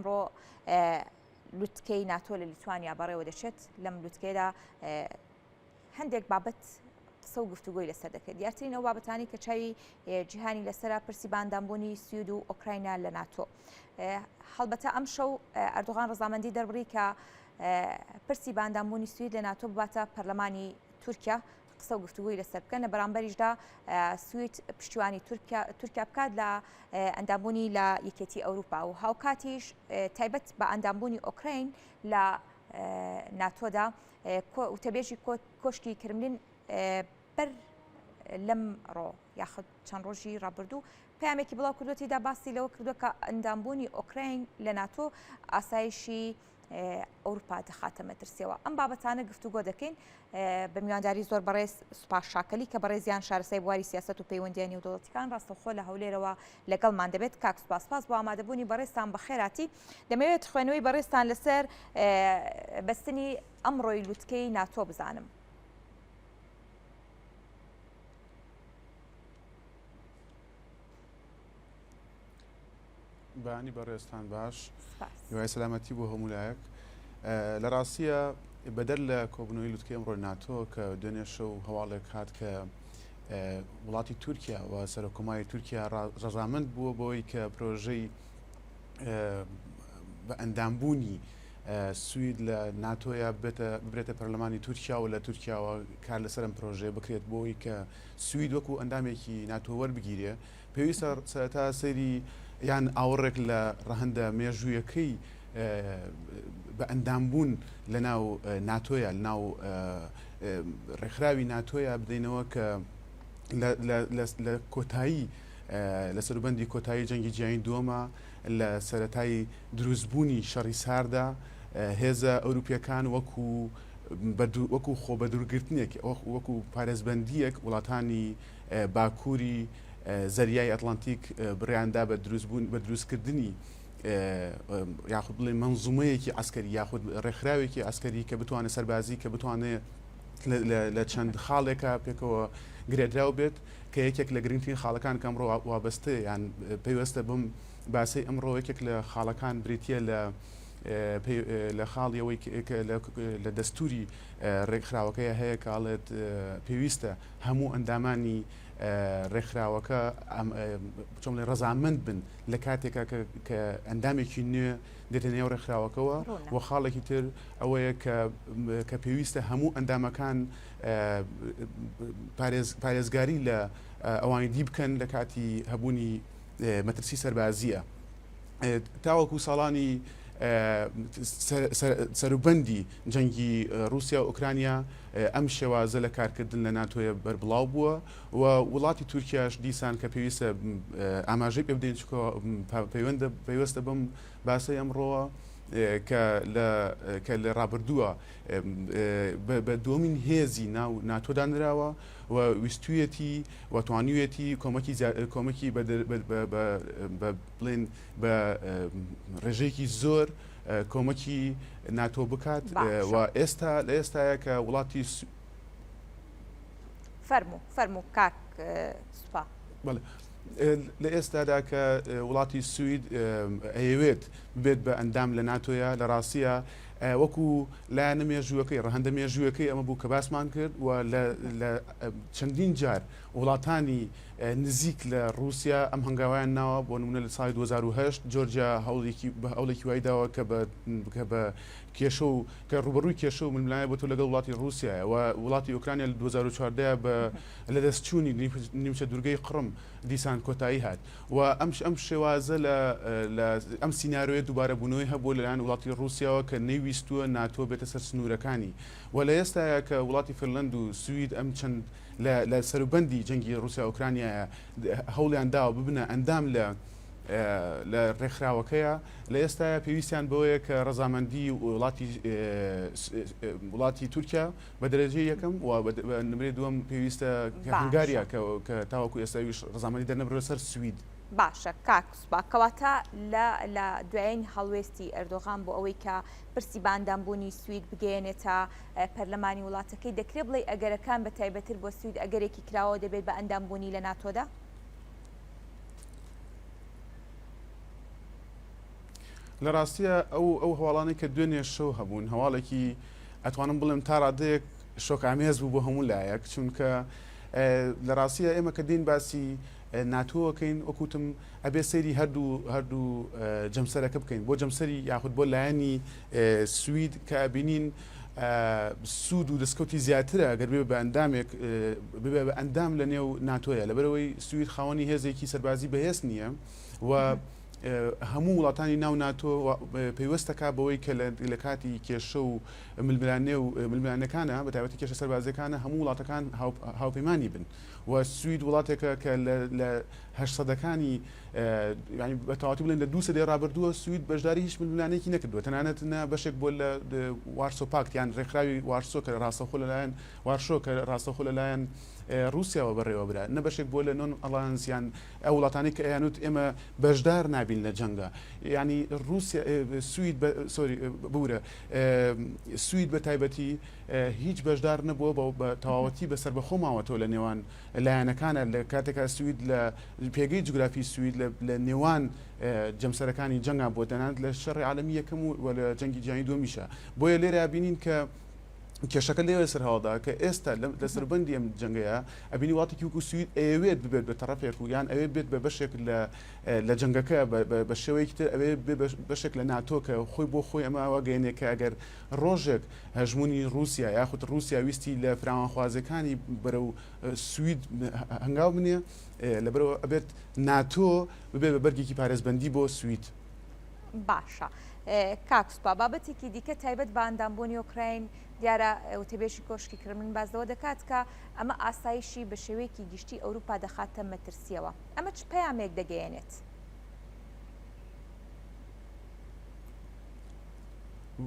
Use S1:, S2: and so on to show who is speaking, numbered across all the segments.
S1: ئەمڕۆ لوتکەی ناتۆ لە لیتوانیا بەڕێوە دەچێت لەم لوتکەیەدا هەندێک بابەت قسە و گفتوگۆی لەسەر دەکرێت. دیارترین ئەو بابەتانی کە چاوی جیهانی لەسەرا پرسی باندامبوونی سوید و ئۆکراینە لە ناتۆ. هەڵبەتە ئەم شەو ئەردوغان ڕەزامەندی دەربڕی کە پرسی باندامبوونی سوید لە ناتۆ بباتە پەرلەمانی تورکیا قسە و گفتوگوی لەسەر بکەن. لە بەرامبەریشدا سوید پشتیوانی تورکیا بکات لە ئەندامبوونی لە یەکێتی ئەوروپا و هاوکاتیش تایبەت بە ئەندامبوونی ئۆکراین لە ناتۆدا وتەبێژی کۆشکی کرملین بەر لەم ڕۆ یاخود چەند ڕۆژی ڕابردوو پامێکی بڵاو کردوەتیدا باسی لەوە کردووە کە ئەندامبوونی ئۆکراین لە ناتۆ ئاسایشی ئەوروپا دەخاتە مەترسیەوە. ئەم بابەتانە گفتوگۆ دەکەین بە میوانداری زۆر بەڕێز سوپاس شاکەلی کە بەڕێزیان شارەسای بواری سیاست و پەیوەندیانی نێودەوڵەتیەکان ڕاستەوخۆ لە هەولێرەوە لەگەڵمان دەبێت. کاک سوپاس بۆ ئامادەبوونی بەڕێزتان بەخێراتی. دەمەوێت خوێنەوەی بەڕێزتان لەسەر بەستنی ئەمڕۆی لوتکەی ناتۆ بزانم.
S2: بانی بەڕێستان باش هیوای سەلامەتی بۆ هەمولایەک. لە ڕاستیە بەدەر لە کۆبنەوەی لوتکەی ئەمڕۆی ناتۆ کە دوێنێ شەو هەواڵێک هات کە وڵاتی تورکیا و سەرۆکۆماری تورکیا ڕەزامەند بووە بۆی کە پرۆژەی بە ئەندامبوونی سوید لە ناتۆیا ببرێتە پەرلەمانی تورکیا و لە تورکیاوە کار لەسەر ئەم پرۆژەیە بکرێت بۆی کە سوید وەکو ئەندامێکی ناتۆ وەربگیرێ. پێویستە سەرەتا سەیری یان ئاوەڕێک لە ڕەهەندە مێژوویەکەی بە ئەندامبوون لە ناو ناتۆیە لە ناو ڕێکخراوی ناتۆیە بدەینەوە کە لە کۆتایی لە سەروبەندی کۆتایی جەنگی جیهانی دووەمە لە سەرەتای دروستبوونی شەڕی ساردا هێزە ئەوروپیەکان وەکو خۆ بە دوورگرتنێک وەکو پارێزبەندیەک وڵاتانی باکووری زەریای ئەتلانتیک بڕیاندا بە دروستکردنی یاخود بڵێ منزومەیەکی ئەسکەری یاخود ڕێکخراوێکی ئەسکەری کە بتوانێت سەربازی کە بتوانێت لە چەند خاڵێکە پێکەوە گرێدراو بێت کە یەکێک لە گرنگترین خاڵەکان کە ئەمڕۆ وابەستە یان پێویستە بم باسی ئەمڕۆ یەکێک لە خاڵەکان بریتە لە خاڵیەوەی لە دەستوری ڕێکخراوەکەی هەیە کاڵێت پێویستە هەموو ئەندامانی ڕێکخراوەکە چۆن لێ ڕەزامەند بن لە کاتێکە کە ئەندامێکی نوێ دێتە نێو ڕێکخراوەکەەوە و خاڵێکی تر ئەوەیە کە پێویستە هەموو ئەندامەکان پارێزگاری لە ئەوانی دی بکەن لە کاتی هەبوونی مەترسی سەربازیە. تاوەکو ساڵانی سەروبەندی جەنگی رووسیا و ئوکرانیا ئەم شێوازە لە کارکردن لە ناتۆیە بەربڵاو بووە و وڵاتی تورکیاش دیسان کە پێویستە ئاماژەی پێ بدەین پێویستە بم باسی ئەمڕۆوە کە لە ڕابردووە بە دومین هێزی ناو ناتۆدانراوە و ویستویەتی و توانیوێتی کۆمەکی بڵێن بە ڕێژەیەکی زۆر کۆمەکی ناتۆ بکات و ئێستا لە ئێستاە کە وڵاتی
S1: فەرموو کاک سوپا
S2: لە ئێستادا کە وڵاتی سوید ئەیەوێت بێت بە ئەندام لە ناتۆیە لە ڕاستیە وەکو لایەنە مێژووەکەی ڕەهەندە مێژووەکەی ئەمە بوو کە باسمان کرد و لە چەندین جار وڵاتانی نزیک لە رووسیا ئەم هەنگاویان ناوە بۆ نمونە لە ساڵی 2010 جۆرجیا هەوڵێکی وایداوە کە بە کێشە و کە ڕوبەڕووی کێشە و ململایە بۆ تۆ لەگەڵ وڵاتی رووسیا و وڵاتی ئوکرانیا لە 2014 لە دەستچوونی نیمچە دوورگەی قڕم دیسان کۆتایی هات و ئەم شێوازە ئەم سینناارۆیە دووبارە بوونەوەی هەبوو لەلایەن وڵاتی رووسیاوە کە نەیویستووە ناتۆ بێتە سەر سنوورەکانی و لە ئێستاە کە وڵاتی فنلەند و سوید ئەم چەند لە سەروبەندی جەنگی رووسیا ئوکرانیایە هەوڵیان داوە ببنە ئەندام لە ڕێکخراوەکەیە لە ئێستا پێویستیان بەوەیە کە ڕەزامەندی وڵاتی تورکیا بە دەرەجەی یەکەم و نمرێ دووەم پێویستە هەنگاریە کە تاوەکو ئێستاویش ڕەزامەندی دەرنەبرێتە سەر سوید.
S1: باشە کاک سوپا کەواتە لە دوایین هەڵوێستی ئەردۆغان بۆ ئەوەی کە پرسی باندامبوونی سوید بگەێنێتە پەرلەمانی وڵاتەکەی دەکرێت بڵێ ئەگەرەکان بە تایبەتر بۆ سوید ئەگەرێکی کراوە دەبێت بە ئەندامبوونی لە ناتۆدا؟
S2: لە ڕاستیە ئەو هەواڵانەی کە دوێنێ شەو هەبوون هەواڵێکی ئەتوانم بڵێم تا ڕادەیەک شۆکامێز بوو بۆ هەموو لایەک چونکە لە ڕاستیە ئێمە کە دین باسی ناتۆەکەین وەکوتم ئەبێ سەیری هەردوو جەمسەرەکە بکەین بۆ جەمسەری یاخود بۆ لایەنی سوید کە ئەبینین سوود و دەستکەوتی زیاترە ئەگەر بێ بە ئەندامێک ببێ بە ئەندام لە نێو ناتۆیە لەبەرەوەی سوید خاوەنی هێزێکی سەربازی بەهێز نییە و هەموو وڵاتانی ناو ناتۆ پێیوەستەکە بەوەی کە لە کاتی کێشە و ململانەکانە بە تایبەتی کێشە سەربازەکانە هەموو وڵاتەکان هاوپەیمانی بن و سوید وڵاتێکە کە لە هەشسەدەکانی ینی بە تەواوی بڵێن لە 200 ڕابردووە سوید بەشداری هیچ ململانێکی نەکردووە تەنانەت بەشێک بۆ لە وارسۆ پاکت یان ڕێکخراوی وارسۆ کە ڕاستەخۆ لەلایەن وارشۆ کە ڕاستەخۆ لەلایەن رووسیاوە بەڕێوە برا نە بەشێک بۆ لە نۆن ئەڵانسیان ئەو وڵاتانی کە ئەیانوت ئێمە بەشدار نابین لە جەنگە ینی رووسیا سوید سۆری بورە سوید بە تایبەتی هیچ بەشدار نەبووە بە تەواوەتی بەسەر بەخۆ ماوەتەوە لە نێوان لایەنەکانە لە کاتێکا سوید لە پێگەی جوگرافی سوید لە نێوان جەمسەرەکانی جەنگا بۆ دەنات لە شەڕی عالەمی یەکەم و لە جەنگی جیهانی دووەمیشە بۆیە لێرە بینین کە کێشەکە لێوە سەر هەڵدا کە ئێستا لە سەربەندی ئەم جەنگەیە ئەبینی وڵاتێکی وەکو سوید ئەوێت ببێت بە تەڕەفێک و یان ئەوێ بێت بە بەشێک لە جەنگەکە بە شێوەیەکی تر ئەوێ بەشێک لە ناتۆ کە خۆی بۆ خۆی ئەماوە گەێنێ کە ئەگەر ڕۆژێک هەژمونی رووسیا یاخود رووسیا ویستی لە فراوانخوازەکانی بەرەو سوید هەنگاو بنێ لەبەرەوە ئەبێت ناتۆ ببێ بە بەرگێکی پارێزبەندی بۆ سوید.
S1: باشە کاکسپا بابەتێکی دیکە تایبەت بە ئەندامبوونی ئۆکراین دیارە وتەبێژی کۆشکی کرملین بازەوە دەکات کە ئەمە ئاسایشی بە شێوەیەکی گشتی ئەوروپا دەخاتە مەترسیەوە ئەمە چ پەیامێک دەگەیەنێت؟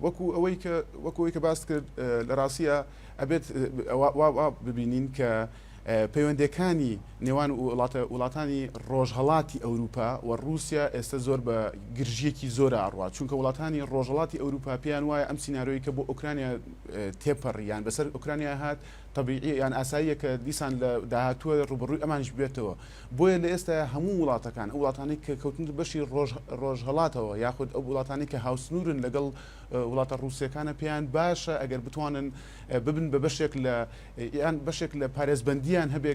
S2: وەکو ئەوەی کە باس کرد لە ڕاستیە ئەبێت ببینین کە پەیوەندەکانی نێوان وڵاتانی ڕۆژهەڵاتی ئەوروپا و رووسیا ئێستا زۆر بە گرژیەکی زۆرە ئاڕوا چونکە وڵاتانی ڕۆژهەڵاتی ئەوروپا پێیان وایە ئەم سینناارۆی کە بۆ ئۆکرانیا تێپەڕ یان بەسەر ئۆکرانیا هات طبیعی یان ئاساییە کە دیسان لە داهاتووە ڕوبڕووی ئەمانش بێتەوە بۆیە لە ئێستا هەموو وڵاتەکان ئەو وڵاتانی کە کەوتن بەشی ڕۆژهەڵاتەوە یاخود ئەو وڵاتانی کە هاوسنورن لەگەڵ وڵاتە ڕووسیەکانە پێیان باشە ئەگەر بتوانن ببن بە بەشێک یان بەشێک لە پارێزبەندیان هەبێ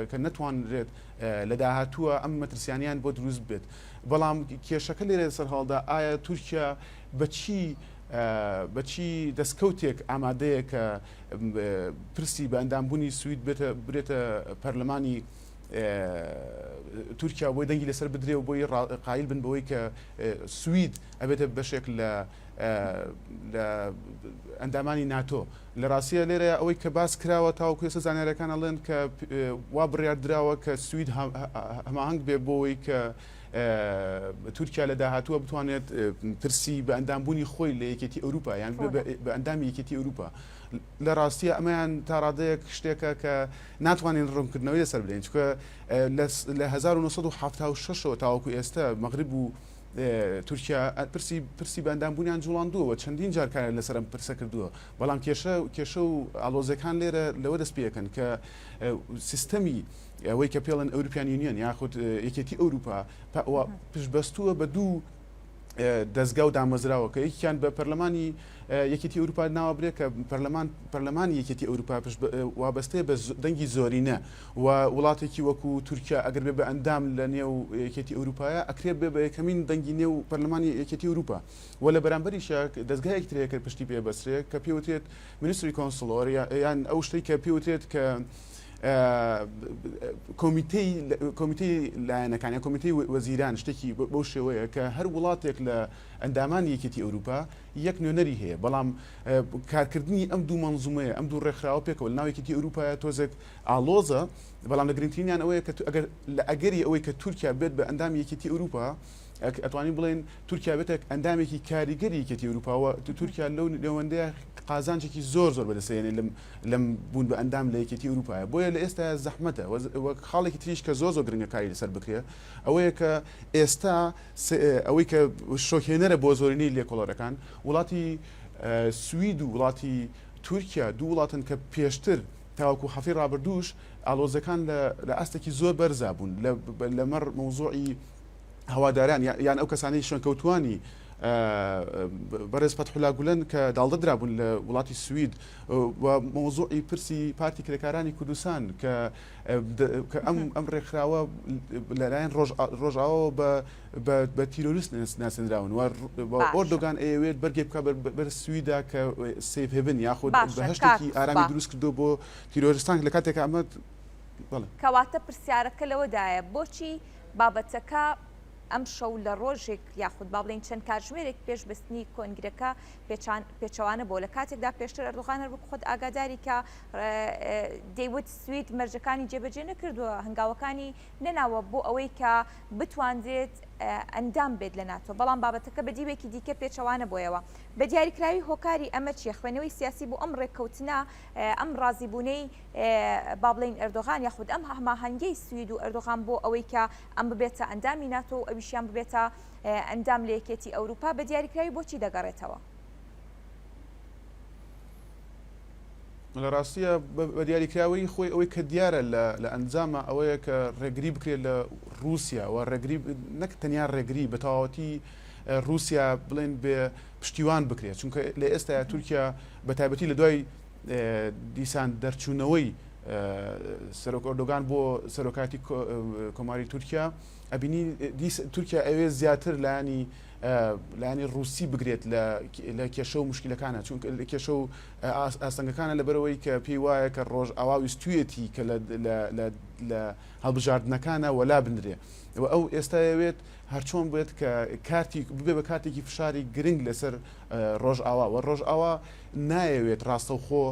S2: کە نەتوانرێت لە داهاتووە ئەم مەترسیانیان بۆ دروست بێت بەڵام کێشەکە لێرە سەر هەڵدا ئایا تورکیا بەچی دەستکەوتێک ئامادەیە کە پرسی بە ئەندامبوونی سوید برێتە پەرلەمانی تورکیا بۆی دەنگی لەسەر بدرێ و بۆی قایل بن بەوەی کە سوید ئەبێتە بەشێک لە ئەندامانی ناتۆ لە ڕاستیە لێرە ئەوەی کە باس کراوە تاوەکو ئێستا زانیاریەکان ئەڵێن کە وا بڕیار درراوە کە سوید هەماهەنگ بێ بۆەوەی کە تورکیا لە داهاتووە بتوانێت پرسی بە ئەندامبوونی خۆی لە یەکێتی ئەوروپا یان بە ئەندامی یەکێتی ئەوروپا لە ڕاستیە ئەمەیان تا ڕادەیەک شتێکە کە ناتوانین ڕوونکردنەوەی لەسەر بدەین چونکە لە 1976ەوە تاوەکو ئێستا مەغرب و تورکیا پرسی بە ئەندامبوونیان جوڵاندووە چەندین جارکارە لەسەر ئەم پرسە کردووە بەڵام کێشە و ئاڵۆزەکان لێرە لەوە دەست پێەکەن کە سیستەمی ئەوەی کە پێڵەن ئەوروپیان یونیۆن یاخود یەکێتی ئەوروپا پشتبەستووە بە دوو دەستگا و دامەزراوە کە یەکیان بە پەرلەمانی یەکێتی ئەوروپا ناوەبرێت کە پەرلەمانی یەکێتی ئەوروپا وابەستەیە بە دەنگی زۆرینە و وڵاتێکی وەکو تورکیا ئەگەر بێ بە ئەندام لە نێو یەکێتی ئەوروپایە ئەکرێت بێ بە یەکەمین دەنگی نێو پەرلەمانی یەکێتی ئەوروپا و لە بەرامبەریشە دەستگایەکی ترەیە پشتی پێ بەسرێت کە پێوتێت مینیستری کۆنسڵۆر یان ئەو شتەی کە پێوتێت کە کۆمیتەی لایەنەکان کۆمیتەی وەزیران شتێکی بەو شێوەیە کە هەر وڵاتێک لە ئەندامانی یەکێتی ئەوروپا یەک نوێنەری هەیە بەڵام کارکردنی ئەم دوو مەنزومەیە ئەم دوو ڕێکخراوە پێکەوە لە ناو یەکێتی ئەوروپایە تۆزێک ئاڵۆزە بەڵام لە گرنگترینیان ئەوەیە کە ئەگەری ئەوەی کە تورکیا بێت بە ئەندامی یەکێتی ئەوروپا ئەتوانین بڵێن تورکیا بێتێک ئەندامێکی کاریگەری یەکێتی ئەوروپاوە تورکیا لەو لەوەندەیە قازانجێکی زۆر بەدەستێنێ لەم بوون بە ئەندام لە یەکێتی ئەوروپایە بۆیە لە ئێستا زەحمەتە وەک خاڵێکی تریش کە زۆر گرنگە کاری لەسەر بکرێ ئەوەیە کە ئێستا ئەوەی کە شۆکێنەرە بۆ زۆرینەی لێکۆڵەرەکان وڵاتی سوید و وڵاتی تورکیا دوو وڵاتن کە پێشتر تاوەکو هەفەی ڕابردووش ئاڵۆزەکان لە ئاستێکی زۆر بەرزا بوون لەمەڕ مەوزوعی هەواداران یان ئەو کەسانی شوێنکەوتوانی بەڕێز فتحولا گولەن کە داڵدەدرابوون لە وڵاتی سوید و مۆزوعی پرسی پارتی کرێکارانی کوردستان کە ئەم ڕێکخراوە لەلایەن ڕۆژئاوە بە تیرۆریست ناسێنراون و ئۆردۆگان ئەوێت بەرگێ بکە بەر سویدا کە سیف هێبن یاخود بە هەشتێکی ئارامی دروست کردو بۆ تیرۆریستان لە کاتێک ئەمە
S1: کەواتە پرسیارەکە لەوەدایە بۆچی بابەتەکە ئەم شەو لە ڕۆژێک یاخود با بڵین چەند کاتژمێرێک پێش بستنی کۆنگرەکە پێچەوانە بۆ لە کاتێکدا پێشتر ئەردوغان هەر خۆت ئاگاداری کە دەیوت سوید مەرجەکانی جێبەجێ نەکردووە هەنگاوەکانی نەناوە بۆ ئەوەی کە بتوانرێت ئەندام بێت لە ناتۆ بەڵام بابەتەکە بە دیوێکی دیکە پێچەوانە بۆیەوە بە دیاریکراوی هۆکاری ئەمە چیە خوێنەوەی سیاسی بۆ ئەم ڕێککەوتنە ئەم ڕازیبوونەی با بڵین ئەردۆغان یاخود ئەم هەماهەنگەی سوید و ئەردۆغان بۆ ئەوەی کە ئەم ببێتە ئەندامی ناتۆ و ئەویشیان ببێتە ئەندام لە یەکێتی ئەوروپا بە دیاریکراوی بۆچی دەگەڕێتەوە
S2: لە ڕاستیە بە دیاریکراوەی خۆی ئەوەی کە دیارە لە ئەنجامە ئەوەیە کە ڕێگری بکرێت لە رووسیا و ڕێگری نەک تەنیا ڕێگری بە تەواوەتی رووسیا بڵێن بێ پشتیوان بکرێت چونکە لە ئێستا تورکیا بە تایبەتی لە دوای دیسان دەرچوونەوەی سەرۆک ئۆردۆگان بۆ سەرۆکاتی کۆماری تورکیا ئەبینی تورکیا ئەوێ زیاتر لایانی رووسی بگرێت لە کێشە و مشکلەکانە چونکە لە کێشە و ئاستەنگەکانە لەبەرەوەی کە پێی وایە کە ڕۆژ ئاواوی ستوێتی کە لە هەڵبژاردنەکانە وەلا بنرێ ئەو ئێستاوێت هەرچۆن بێت کە کارتی ببێ بە کاتێکی فشاری گرنگ لەسەر ڕۆژ ئاوا و ڕۆژ ئاوا نایەوێت ڕاستەوخۆ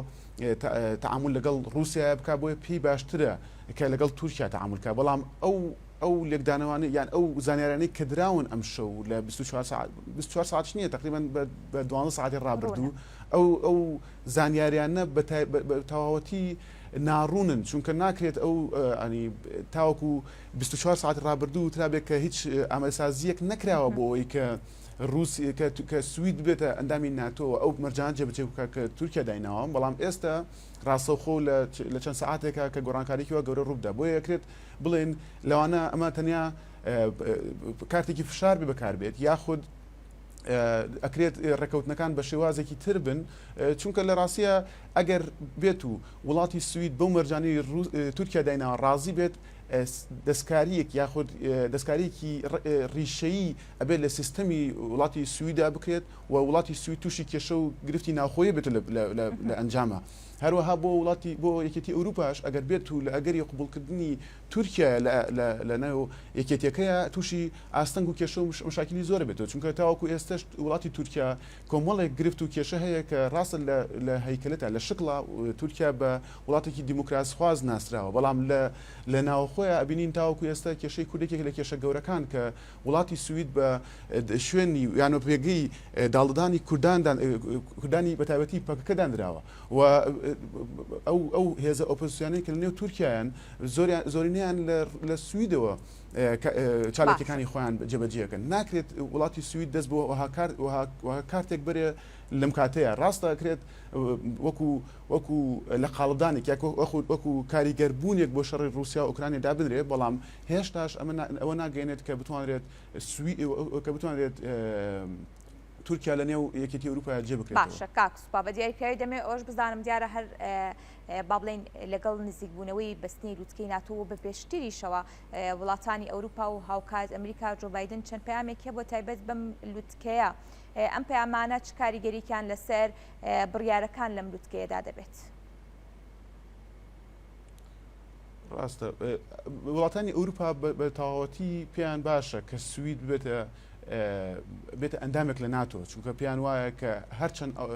S2: تعامل لەگەڵ رووسیا بک بۆیە پێی باشترە کە لەگەڵ تورکیا تعاملکە بەڵام ئەو لێکدانەوانی یان ئەو زانیارانەی کە دراون ئەم شەو لە 24 ساعت نییە تقریبا بە 12 ساعتی ڕابردوو ئەو زانیاریانە بە تەواوەتی ناڕوونن چونکە ناکرێت ئەو ئەنی تاوەکو 24 ساعت ڕابردوو ترابێت کە هیچ ئامادەسازیەک نەکراوە بۆ ئەوەی کە رووسی کە سوید بێتە ئەندامی ناتۆ ئەو مەرجان جێبەجێ بکە کە تورکیا دایناوە بەڵام ئێستا ڕاستەوخۆ لە چەند ساعاتێکە کە گۆڕانکارییەوە گەورە ڕووبدا بۆ یەکرێت بڵێن لەوانە ئەمە تەنیا کارتێکی فشار بێ بەکاربێت یاخود ئەکرێت ڕێکەوتنەکان بە شێوازێکی تر بن چونکە لە ڕاستیە ئەگەر بێت و وڵاتی سوید بەو مەرجانی تورکیا دایناوە ڕازی بێت دەستکاریەک یاخود دەستکاریەکی ڕیشەیی ئەبێت لە سیستەمی وڵاتی سویدا بکرێت و وڵاتی سوید تووشی کێشە و گرفتی ناوخۆیە بێت لە ئەنجامە هەروەها بۆ وڵاتی بۆ یەکێتی ئەوروپاش ئەگەر بێت و لە ئەگەری قبولکردنی تورکیا لە ناو یەکێتیەکەیە تووشی ئاستەنگ و کێشە و مشاکلی زۆر بێتەوە چونکە تاوەکو ئێستش وڵاتی تورکیا کۆمەڵێک گرفت و کێشە هەیە کە ڕاستە لە هەیکلەتە لە شکڵ تورکیا بە وڵاتێکی دیموکراسخواز ناسراوە بەڵام لە ناوخۆیە ئەبینین تاوەکو ئێستا کێشەی کوردێک لە کێشە گەورەکان کە وڵاتی سوید بە شوێنی یانە پێگەی داڵدانی کوردانی بەتابەتی پەکەکەدان درراوە و ئەو هێزە ئۆپۆزیسیۆنی کە لە نێو تورکیایان زۆرینیان لە سویدەوە چالاکیەکانی خۆیان جێبەجێەکەن ناکرێت وڵاتی سوید دەست بۆ کارتێک بەرێ لەم کاتەیە ڕاستە ئەکرێت وەکو لە قاڵدانێک وەکو کاریگەربوونێک بۆ شەڕی رووسیا و ئوکرانیا دابدرێ بەڵام هێشتاش ئەوە ناگەێنێت کە بتوانرێت تورکیا لە نێو یەکێتی ئەوروپا جێ بکرێت
S1: باشە کاکسوپا بە دیاریکراوی دەمێ ئەوش بزانم دیارە هەر با بڵێن لەگەڵ نزیکبوونەوەی بەستنی لوتکەی ناتۆ بە پێشتریشەوە وڵاتانی ئەوروپا و هاوکات ئەمریکا جۆ بایدن چەند پەیامێک هەیە بۆ تایبەت بەم لوتکەیە ئەم پەیامانە چ کاریگەرییان لەسەر بڕیارەکان لەم لوتکەیەدا دەبێت
S2: ڕاستە وڵاتانی ئەوروپا بە تەواوەتی پێیان باشە کە سوید بێتە ئەندامێک لە ناتۆ چونکە پێیان وایە کە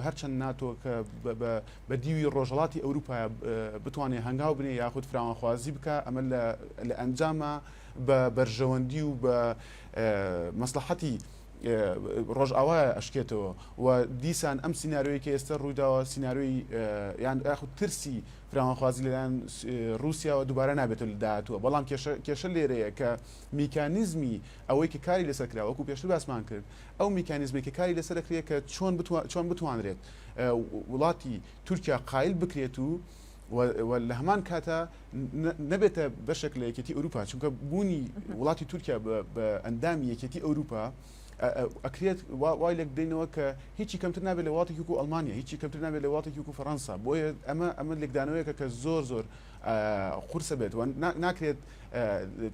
S2: هەرچەند ناتۆ کە بە دیوی ڕۆژهڵاتی ئەوروپا بتوانێت هەنگاو بنێ یاخود فراوانخوازی بکە ئەمە لە ئەنجامە بە بەرژەوەندی و بە مەسلحەتی ڕۆژ ئاوایە ئەشکێتەوە و دیسان ئەم سینناریۆی کە ئێستا ڕوویداوە سینناریۆی یان یاخود ترسی فراوانخوازی لەلایەن رووسیاوە دووبارە نابێتەوە لە داهاتووە بەڵام کێشە لێرەیە کە میکانیزمی ئەوەی کە کاری لەسەر کرا وەکو پێشتر باسمان کرد ئەو میکانیزمی کە کاری لەسەر دەکرێت کە چۆن بتوانرێت وڵاتی تورکیا قایل بکرێت و لە هەمان کاتە نەبێتە بەشێک لە یەکێتی ئەوروپا چونکە بوونی وڵاتی تورکیا بە ئەندامی یەکێتی ئەوروپا ئەکرێت وای لێک بدەینەوە کە هیچی کەمتر نابێت لە وڵاتێکی وەکو ئەڵمانیا، هیچی کەمتر نابێت لە وڵاتێکی وەکو فەڕەنسا. بۆیە ئەمە لێکدانەوەیەکە کە زۆر قورسە بێت و ناکرێت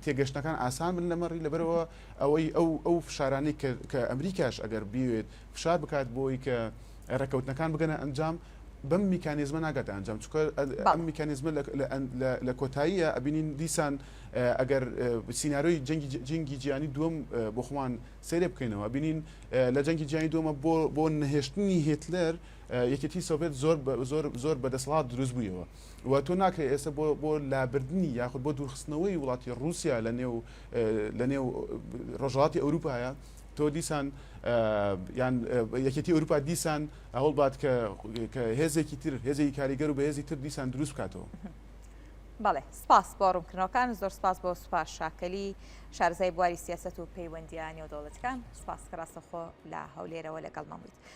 S2: تێگەشتەکان ئاسان بن لەمەڕی لەبەرەوە ئەوەی ئەو فشارانەی کە ئەمریکاش ئەگەر بیوێت فشار بکات بۆی کە ڕێکەوتنەکان بگەنە ئەنجام بەم میکانیزمە ناگاتە ئەنجام، چونکە ئەم میکانیزمە لە کۆتاییە ئەبینین دیسان ئەگەر سیناریۆی جەنگی جیهانی دووەم بۆ خۆمان سێرێ بکەینەوە بینین لە جەنگی جیهانی دووەمە بۆ نەهێشتنی هێتلەر یەکێتی سۆڤێت زۆر بەدەسەڵات دروست بوویەوە و تۆ ناکرێت ئێستا بۆ لابردنی یاخود بۆ دوورخستنەوەی وڵاتی رووسیا لە نێو ڕۆژهەڵاتی ئەوروپایە تۆ دیسان یان یەکێتی ئەوروپا دیسان هەوڵ بات کە هێزێکی تر هێزێکی کاریگەر و بە هێزی تر دیسان دروست بکاتەوە.
S1: بەڵێ سپاس بۆ ڕوونکردنەوەکان، زۆر سپاس بۆ سوپاس شاکەلی شارزای بواری سیاسەت و پەیوەندیە نێودەوڵەتیەکان. سپاس کە ڕاستەخۆ لە هەولێرەوە لەگەڵمان بوویت.